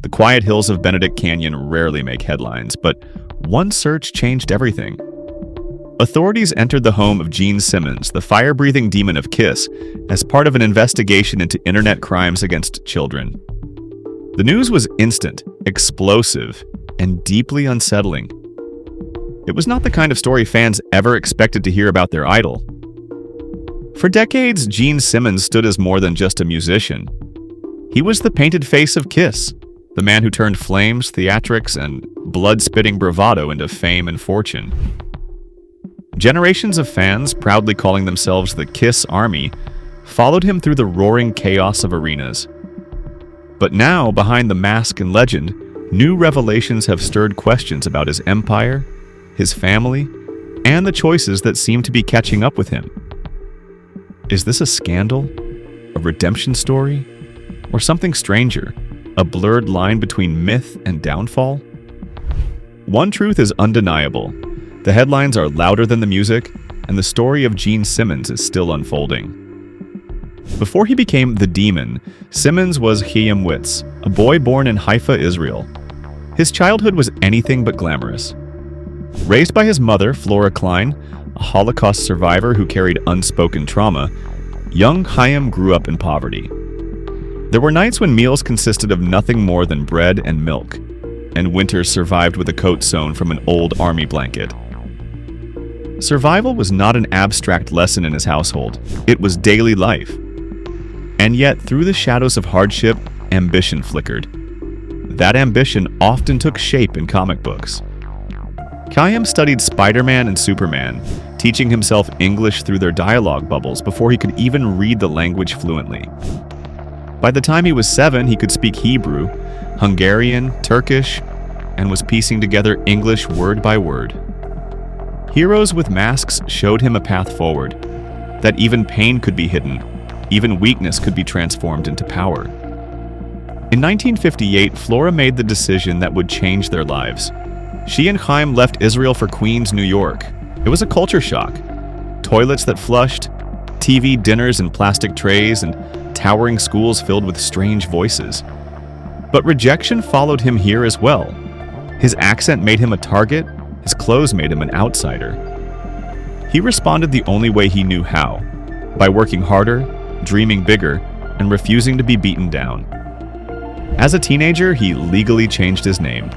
The quiet hills of Benedict Canyon rarely make headlines, but one search changed everything. Authorities entered the home of Gene Simmons, the fire-breathing demon of Kiss, as part of an investigation into internet crimes against children. The news was instant, explosive, and deeply unsettling. It was not the kind of story fans ever expected to hear about their idol. For decades, Gene Simmons stood as more than just a musician. He was the painted face of Kiss, the man who turned flames, theatrics, and blood-spitting bravado into fame and fortune. Generations of fans, proudly calling themselves the Kiss Army, followed him through the roaring chaos of arenas. But now, behind the mask and legend, new revelations have stirred questions about his empire, his family, and the choices that seem to be catching up with him. Is this a scandal? A redemption story? Or something stranger? A blurred line between myth and downfall? One truth is undeniable. The headlines are louder than the music, and the story of Gene Simmons is still unfolding. Before he became the Demon, Simmons was Chaim Witz, a boy born in Haifa, Israel. His childhood was anything but glamorous. Raised by his mother, Flora Klein, a Holocaust survivor who carried unspoken trauma, young Chaim grew up in poverty. There were nights when meals consisted of nothing more than bread and milk, and winters survived with a coat sewn from an old army blanket. Survival was not an abstract lesson in his household, it was daily life. And yet, through the shadows of hardship, ambition flickered. That ambition often took shape in comic books. Chaim studied Spider-Man and Superman, teaching himself English through their dialogue bubbles before he could even read the language fluently. By the time he was 7, he could speak Hebrew, Hungarian, Turkish, and was piecing together English word by word. Heroes with masks showed him a path forward, that even pain could be hidden, even weakness could be transformed into power. In 1958, Flora made the decision that would change their lives. She and Chaim left Israel for Queens, New York. It was a culture shock. Toilets that flushed, TV dinners in plastic trays, and towering schools filled with strange voices. But rejection followed him here as well. His accent made him a target, his clothes made him an outsider. He responded the only way he knew how, by working harder, dreaming bigger, and refusing to be beaten down. As a teenager, he legally changed his name.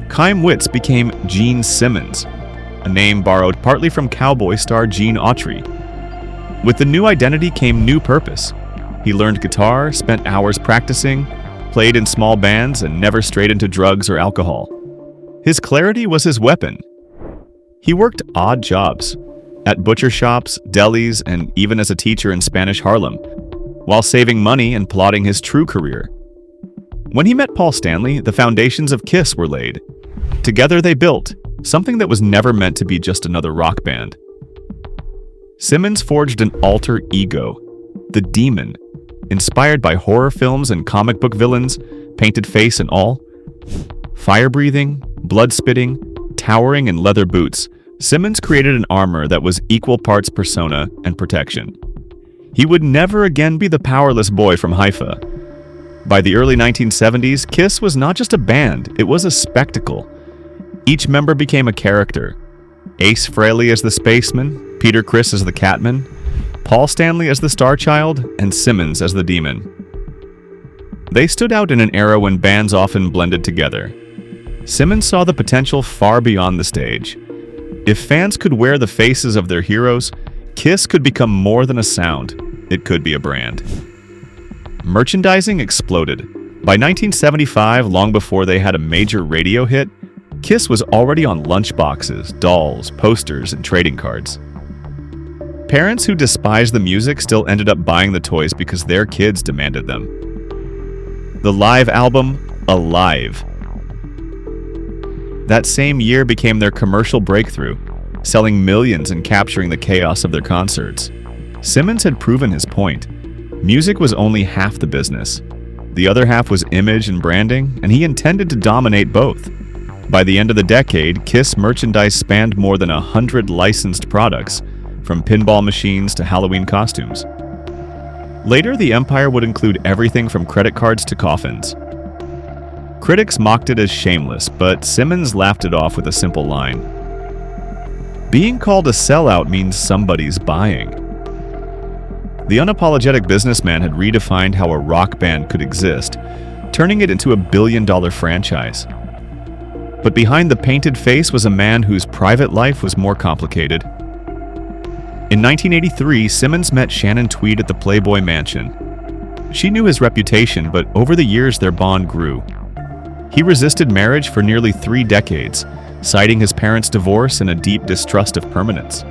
Chaim Witz became Gene Simmons, a name borrowed partly from cowboy star Gene Autry. With the new identity came new purpose. He learned guitar, spent hours practicing, played in small bands, and never strayed into drugs or alcohol. His clarity was his weapon. He worked odd jobs, at butcher shops, delis, and even as a teacher in Spanish Harlem, while saving money and plotting his true career. When he met Paul Stanley, the foundations of Kiss were laid. Together they built something that was never meant to be just another rock band. Simmons forged an alter ego, the Demon, inspired by horror films and comic book villains, painted face and all. Fire-breathing, blood-spitting, towering in leather boots, Simmons created an armor that was equal parts persona and protection. He would never again be the powerless boy from Haifa. By the early 1970s, Kiss was not just a band, it was a spectacle. Each member became a character. Ace Frehley as the spaceman, Peter Criss as the Catman, Paul Stanley as the Star Child, and Simmons as the Demon. They stood out in an era when bands often blended together. Simmons saw the potential far beyond the stage. If fans could wear the faces of their heroes, Kiss could become more than a sound. It could be a brand. Merchandising exploded. By 1975, long before they had a major radio hit, Kiss was already on lunchboxes, dolls, posters, and trading cards. Parents who despised the music still ended up buying the toys because their kids demanded them. The live album, Alive. That same year became their commercial breakthrough, selling millions and capturing the chaos of their concerts. Simmons had proven his point. Music was only half the business. The other half was image and branding, and he intended to dominate both. By the end of the decade, Kiss merchandise spanned more than 100 licensed products, from pinball machines to Halloween costumes. Later, the empire would include everything from credit cards to coffins. Critics mocked it as shameless, but Simmons laughed it off with a simple line. Being called a sellout means somebody's buying. The unapologetic businessman had redefined how a rock band could exist, turning it into a billion-dollar franchise. But behind the painted face was a man whose private life was more complicated. In 1983, Simmons met Shannon Tweed at the Playboy Mansion. She knew his reputation, but over the years their bond grew. He resisted marriage for nearly 3 decades, citing his parents' divorce and a deep distrust of permanence.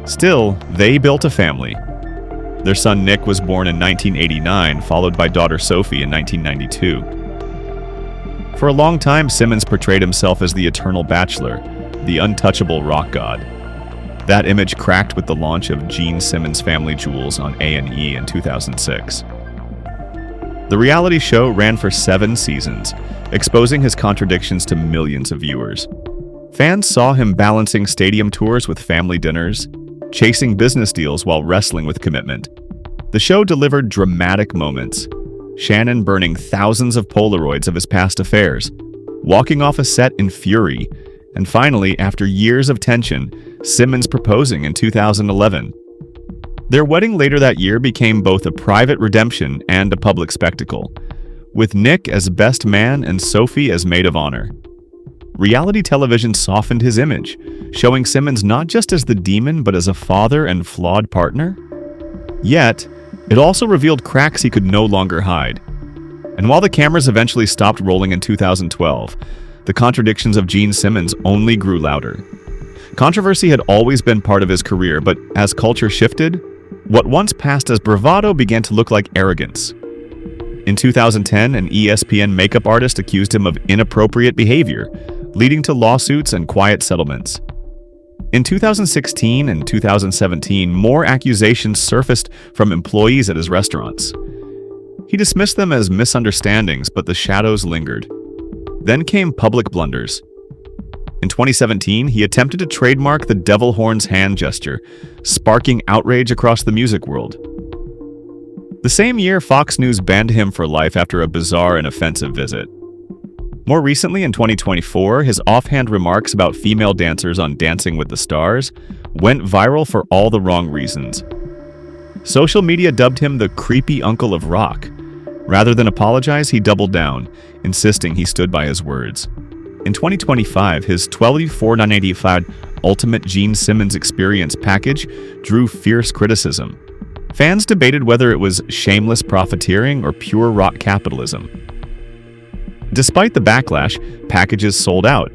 Still, they built a family. Their son Nick was born in 1989, followed by daughter Sophie in 1992. For a long time, Simmons portrayed himself as the eternal bachelor, the untouchable rock god. That image cracked with the launch of Gene Simmons' Family Jewels on A&E in 2006. The reality show ran for 7 seasons, exposing his contradictions to millions of viewers. Fans saw him balancing stadium tours with family dinners, chasing business deals while wrestling with commitment. The show delivered dramatic moments. Shannon burning thousands of Polaroids of his past affairs, walking off a set in fury, and finally, after years of tension, Simmons proposing in 2011. Their wedding later that year became both a private redemption and a public spectacle, with Nick as best man and Sophie as maid of honor. Reality television softened his image, showing Simmons not just as the demon but as a father and flawed partner. Yet, it also revealed cracks he could no longer hide. And while the cameras eventually stopped rolling in 2012, the contradictions of Gene Simmons only grew louder. Controversy had always been part of his career, but as culture shifted, what once passed as bravado began to look like arrogance. In 2010, an ESPN makeup artist accused him of inappropriate behavior, leading to lawsuits and quiet settlements. In 2016 and 2017, more accusations surfaced from employees at his restaurants. He dismissed them as misunderstandings, but the shadows lingered. Then came public blunders. In 2017, he attempted to trademark the devil horns hand gesture, sparking outrage across the music world. The same year, Fox News banned him for life after a bizarre and offensive visit. More recently, in 2024, his offhand remarks about female dancers on Dancing with the Stars went viral for all the wrong reasons. Social media dubbed him the creepy uncle of rock. Rather than apologize, he doubled down, insisting he stood by his words. In 2025, his $24.95 Ultimate Gene Simmons Experience package drew fierce criticism. Fans debated whether it was shameless profiteering or pure rock capitalism. Despite the backlash, packages sold out.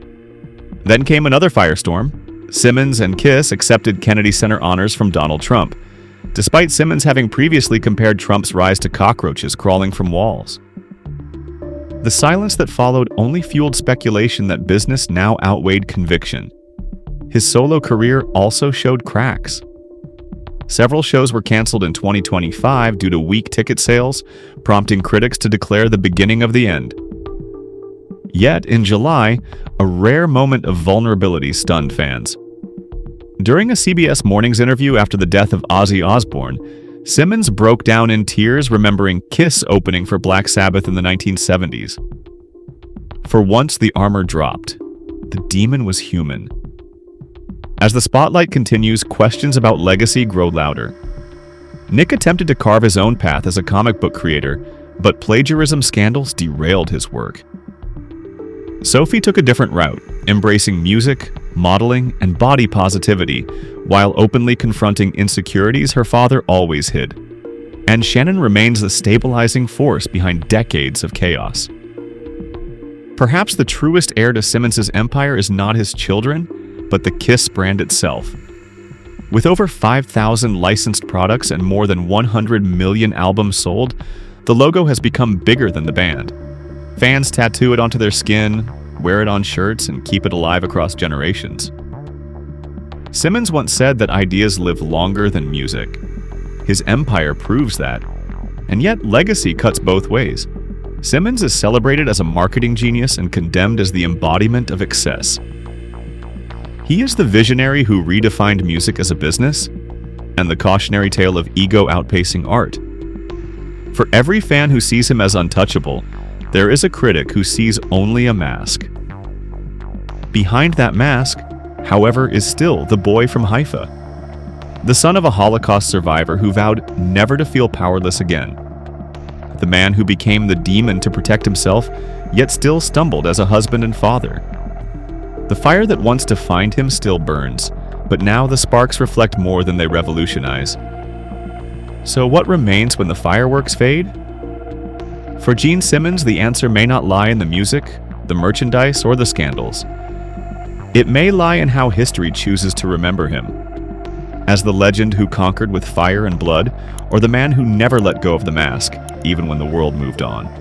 Then came another firestorm. Simmons and Kiss accepted Kennedy Center honors from Donald Trump, despite Simmons having previously compared Trump's rise to cockroaches crawling from walls. The silence that followed only fueled speculation that business now outweighed conviction. His solo career also showed cracks. Several shows were canceled in 2025 due to weak ticket sales, prompting critics to declare the beginning of the end. Yet, in July, a rare moment of vulnerability stunned fans. During a CBS Mornings interview after the death of Ozzy Osbourne, Simmons broke down in tears remembering Kiss opening for Black Sabbath in the 1970s. For once, the armor dropped. The demon was human. As the spotlight continues, questions about legacy grow louder. Nick attempted to carve his own path as a comic book creator, but plagiarism scandals derailed his work. Sophie took a different route, embracing music, modeling, and body positivity, while openly confronting insecurities her father always hid. And Shannon remains the stabilizing force behind decades of chaos. Perhaps the truest heir to Simmons' empire is not his children, but the Kiss brand itself. With over 5,000 licensed products and more than 100 million albums sold, the logo has become bigger than the band. Fans tattoo it onto their skin, wear it on shirts, and keep it alive across generations. Simmons once said that ideas live longer than music. His empire proves that. And yet, legacy cuts both ways. Simmons is celebrated as a marketing genius and condemned as the embodiment of excess. He is the visionary who redefined music as a business, and the cautionary tale of ego outpacing art. For every fan who sees him as untouchable, there is a critic who sees only a mask. Behind that mask, however, is still the boy from Haifa, the son of a Holocaust survivor who vowed never to feel powerless again. The man who became the demon to protect himself, yet still stumbled as a husband and father. The fire that once defined him still burns, but now the sparks reflect more than they revolutionize. So what remains when the fireworks fade? For Gene Simmons, the answer may not lie in the music, the merchandise, or the scandals. It may lie in how history chooses to remember him. As the legend who conquered with fire and blood, or the man who never let go of the mask, even when the world moved on.